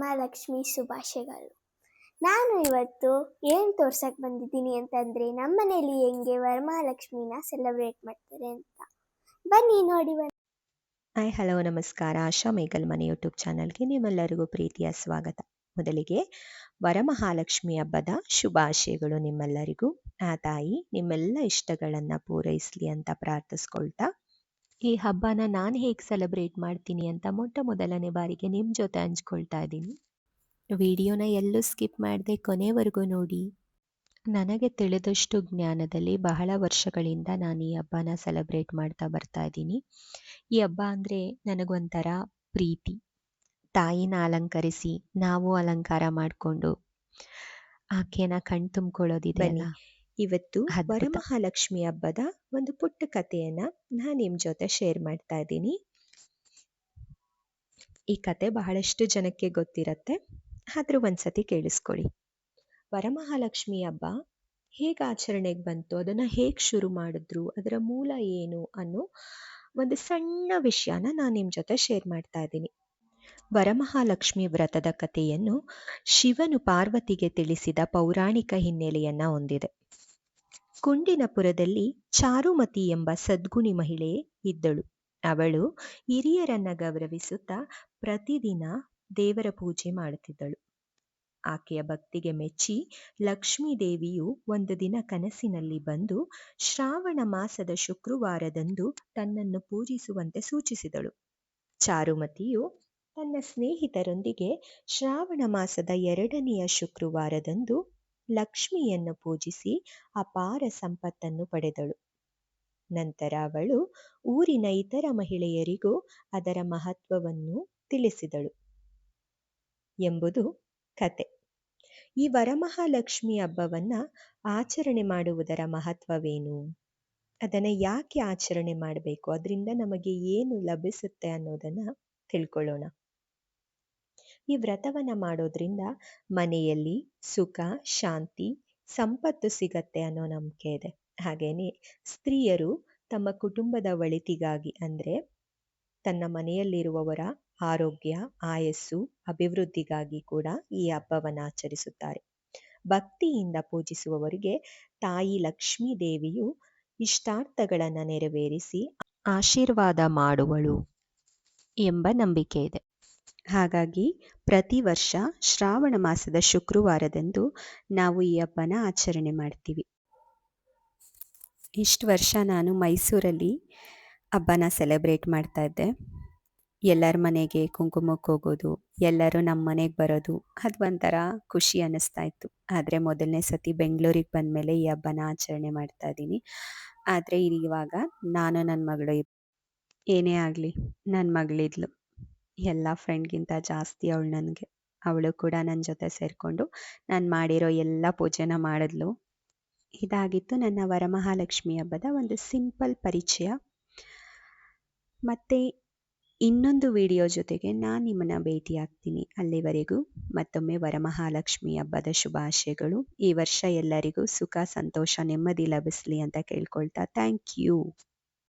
ವರಮಹಾಲಕ್ಷ್ಮಿ ಶುಭಾಶಯಗಳು. ನಾನು ಇವತ್ತು ಏನು ತೋರ್ಸಕ್ಕೆ ಬಂದಿದ್ದೀನಿ ಅಂತಂದರೆ ನಮ್ಮ ಮನೇಲಿ ಹೆಂಗೆ ವರಮಹಾಲಕ್ಷ್ಮಿನ ಸೆಲೆಬ್ರೇಟ್ ಮಾಡ್ತಾರೆ ಅಂತ. ಬನ್ನಿ ನೋಡಿ. ಹಾಯ್ ಹಲೋ ನಮಸ್ಕಾರ. ಆಶಾ ಮೇಘಲ್ ಮನೆ ಯೂಟ್ಯೂಬ್ ಚಾನಲ್ಗೆ ನಿಮ್ಮೆಲ್ಲರಿಗೂ ಪ್ರೀತಿಯ ಸ್ವಾಗತ. ಮೊದಲಿಗೆ ವರಮಹಾಲಕ್ಷ್ಮಿ ಹಬ್ಬದ ಶುಭಾಶಯಗಳು ನಿಮ್ಮೆಲ್ಲರಿಗೂ. ಆ ತಾಯಿ ನಿಮ್ಮೆಲ್ಲ ಇಷ್ಟಗಳನ್ನು ಪೂರೈಸಲಿ ಅಂತ ಪ್ರಾರ್ಥಿಸ್ಕೊಳ್ತಾ, ಈ ಹಬ್ಬನ ನಾನು ಹೇಗೆ ಸೆಲೆಬ್ರೇಟ್ ಮಾಡ್ತೀನಿ ಅಂತ ಮೊದಲನೇ ಬಾರಿಗೆ ನಿಮ್ಮ ಜೊತೆ ಹಂಚ್ಕೊಳ್ತಾ ಇದ್ದೀನಿ. ವಿಡಿಯೋನ ಎಲ್ಲೂ ಸ್ಕಿಪ್ ಮಾಡದೆ ಕೊನೆವರೆಗೂ ನೋಡಿ. ನನಗೆ ತಿಳಿದಷ್ಟು ಜ್ಞಾನದಲ್ಲಿ ಬಹಳ ವರ್ಷಗಳಿಂದ ನಾನು ಈ ಹಬ್ಬನ ಸೆಲೆಬ್ರೇಟ್ ಮಾಡ್ತಾ ಬರ್ತಾ ಇದ್ದೀನಿ. ಈ ಹಬ್ಬ ಅಂದರೆ ನನಗೊಂಥರ ಪ್ರೀತಿ. ತಾಯಿನ ಅಲಂಕರಿಸಿ ನಾವು ಅಲಂಕಾರ ಮಾಡಿಕೊಂಡು ಆಕೆನ ಕಣ್ ತುಂಬ್ಕೊಳ್ಳೋದಿದೆಯಲ್ಲ, ಇವತ್ತು ವರಮಹಾಲಕ್ಷ್ಮಿ ಹಬ್ಬದ ಒಂದು ಪುಟ್ಟ ಕಥೆಯನ್ನ ನಾನು ನಿಮ್ಮ ಜೊತೆ ಶೇರ್ ಮಾಡ್ತಾ ಇದ್ದೀನಿ. ಈ ಕತೆ ಬಹಳಷ್ಟು ಜನಕ್ಕೆ ಗೊತ್ತಿರತ್ತೆ, ಆದ್ರೂ ಒಂದ್ಸತಿ ಕೇಳಿಸ್ಕೊಳ್ಳಿ. ವರಮಹಾಲಕ್ಷ್ಮಿ ಹಬ್ಬ ಹೇಗೆ ಆಚರಣೆಗೆ ಬಂತು, ಅದನ್ನು ಹೇಗೆ ಶುರು ಮಾಡಿದ್ರು, ಅದರ ಮೂಲ ಏನು ಅನ್ನೋ ಒಂದು ಸಣ್ಣ ವಿಷಯನ ನಾನು ನಿಮ್ಮ ಜೊತೆ ಶೇರ್ ಮಾಡ್ತಾ ಇದ್ದೀನಿ. ವರಮಹಾಲಕ್ಷ್ಮಿ ವ್ರತದ ಕಥೆಯನ್ನು ಶಿವನು ಪಾರ್ವತಿಗೆ ತಿಳಿಸಿದ ಪೌರಾಣಿಕ ಹಿನ್ನೆಲೆಯನ್ನ ಹೊಂದಿದೆ. ಕುಂಡಿನಪುರದಲ್ಲಿ ಚಾರುಮತಿ ಎಂಬ ಸದ್ಗುಣಿ ಮಹಿಳೆ ಇದ್ದಳು. ಅವಳು ಹಿರಿಯರನ್ನ ಗೌರವಿಸುತ್ತಾ ಪ್ರತಿದಿನ ದೇವರ ಪೂಜೆ ಮಾಡುತ್ತಿದ್ದಳು. ಆಕೆಯ ಭಕ್ತಿಗೆ ಮೆಚ್ಚಿ ಲಕ್ಷ್ಮೀ ದೇವಿಯು ಒಂದು ದಿನ ಕನಸಿನಲ್ಲಿ ಬಂದು ಶ್ರಾವಣ ಮಾಸದ ಶುಕ್ರವಾರದಂದು ತನ್ನನ್ನು ಪೂಜಿಸುವಂತೆ ಸೂಚಿಸಿದಳು. ಚಾರುಮತಿಯು ತನ್ನ ಸ್ನೇಹಿತರೊಂದಿಗೆ ಶ್ರಾವಣ ಮಾಸದ 2ನೆಯ ಶುಕ್ರವಾರದಂದು ಲಕ್ಷ್ಮಿಯನ್ನು ಪೂಜಿಸಿ ಅಪಾರ ಸಂಪತ್ತನ್ನು ಪಡೆದಳು. ನಂತರ ಅವಳು ಊರಿನ ಇತರ ಮಹಿಳೆಯರಿಗೂ ಅದರ ಮಹತ್ವವನ್ನು ತಿಳಿಸಿದಳು ಎಂಬುದು ಕತೆ. ಈ ವರಮಹಾಲಕ್ಷ್ಮಿ ಹಬ್ಬವನ್ನ ಆಚರಣೆ ಮಾಡುವುದರ ಮಹತ್ವವೇನು, ಅದನ್ನು ಯಾಕೆ ಆಚರಣೆ ಮಾಡಬೇಕು, ಅದರಿಂದ ನಮಗೆ ಏನು ಲಭಿಸುತ್ತೆ ಅನ್ನೋದನ್ನ ತಿಳ್ಕೊಳ್ಳೋಣ. ಈ ವ್ರತವನ್ನ ಮಾಡೋದ್ರಿಂದ ಮನೆಯಲ್ಲಿ ಸುಖ, ಶಾಂತಿ, ಸಂಪತ್ತು ಸಿಗತ್ತೆ ಅನ್ನೋ ನಂಬಿಕೆ ಇದೆ. ಹಾಗೇನೆ ಸ್ತ್ರೀಯರು ತಮ್ಮ ಕುಟುಂಬದ ಒಳಿತಿಗಾಗಿ, ಅಂದರೆ ತನ್ನ ಮನೆಯಲ್ಲಿರುವವರ ಆರೋಗ್ಯ, ಆಯಸ್ಸು, ಅಭಿವೃದ್ಧಿಗಾಗಿ ಕೂಡ ಈ ಹಬ್ಬವನ್ನು ಆಚರಿಸುತ್ತಾರೆ. ಭಕ್ತಿಯಿಂದ ಪೂಜಿಸುವವರಿಗೆ ತಾಯಿ ಲಕ್ಷ್ಮೀ ದೇವಿಯು ಇಷ್ಟಾರ್ಥಗಳನ್ನು ನೆರವೇರಿಸಿ ಆಶೀರ್ವಾದ ಮಾಡುವಳು ಎಂಬ ನಂಬಿಕೆ ಇದೆ. ಹಾಗಾಗಿ ಪ್ರತಿ ವರ್ಷ ಶ್ರಾವಣ ಮಾಸದ ಶುಕ್ರವಾರದಂದು ನಾವು ಈ ಹಬ್ಬನ ಆಚರಣೆ ಮಾಡ್ತೀವಿ. ಇಷ್ಟು ವರ್ಷ ನಾನು ಮೈಸೂರಲ್ಲಿ ಹಬ್ಬನ ಸೆಲೆಬ್ರೇಟ್ ಮಾಡ್ತಾ ಇದ್ದೆ. ಎಲ್ಲರ ಮನೆಗೆ ಕುಂಕುಮಕ್ಕೆ ಹೋಗೋದು, ಎಲ್ಲರೂ ನಮ್ಮ ಮನೆಗೆ ಬರೋದು, ಅದು ಒಂಥರ ಖುಷಿ ಅನ್ನಿಸ್ತಾ ಇತ್ತು. ಆದರೆ ಮೊದಲನೇ ಸತಿ ಬೆಂಗಳೂರಿಗೆ ಬಂದಮೇಲೆ ಈ ಹಬ್ಬನ ಆಚರಣೆ ಮಾಡ್ತಾ ಇದ್ದೀನಿ. ಆದರೆ ಇವಾಗ ನಾನು ನನ್ನ ಮಗಳು, ಏನೇ ಆಗಲಿ ನನ್ನ ಮಗಳಿದ್ಲು, ಎಲ್ಲ ಫ್ರೆಂಡ್ಗಿಂತ ಜಾಸ್ತಿ ಅವಳು ನನಗೆ. ಅವಳು ಕೂಡ ನನ್ನ ಜೊತೆ ಸೇರಿಕೊಂಡು ನಾನು ಮಾಡಿರೋ ಎಲ್ಲ ಪೂಜೆನ ಮಾಡಿದ್ಲು. ಇದಾಗಿತ್ತು ನನ್ನ ವರಮಹಾಲಕ್ಷ್ಮಿ ಹಬ್ಬದ ಒಂದು ಸಿಂಪಲ್ ಪರಿಚಯ. ಮತ್ತೆ ಇನ್ನೊಂದು ವಿಡಿಯೋ ಜೊತೆಗೆ ನಾನು ನಿಮ್ಮನ್ನು ಭೇಟಿ ಆಗ್ತೀನಿ. ಅಲ್ಲಿವರೆಗೂ ಮತ್ತೊಮ್ಮೆ ವರಮಹಾಲಕ್ಷ್ಮಿ ಹಬ್ಬದ ಶುಭಾಶಯಗಳು. ಈ ವರ್ಷ ಎಲ್ಲರಿಗೂ ಸುಖ, ಸಂತೋಷ, ನೆಮ್ಮದಿ ಲಭಿಸಲಿ ಅಂತ ಕೇಳ್ಕೊಳ್ತಾ ಥ್ಯಾಂಕ್ ಯು.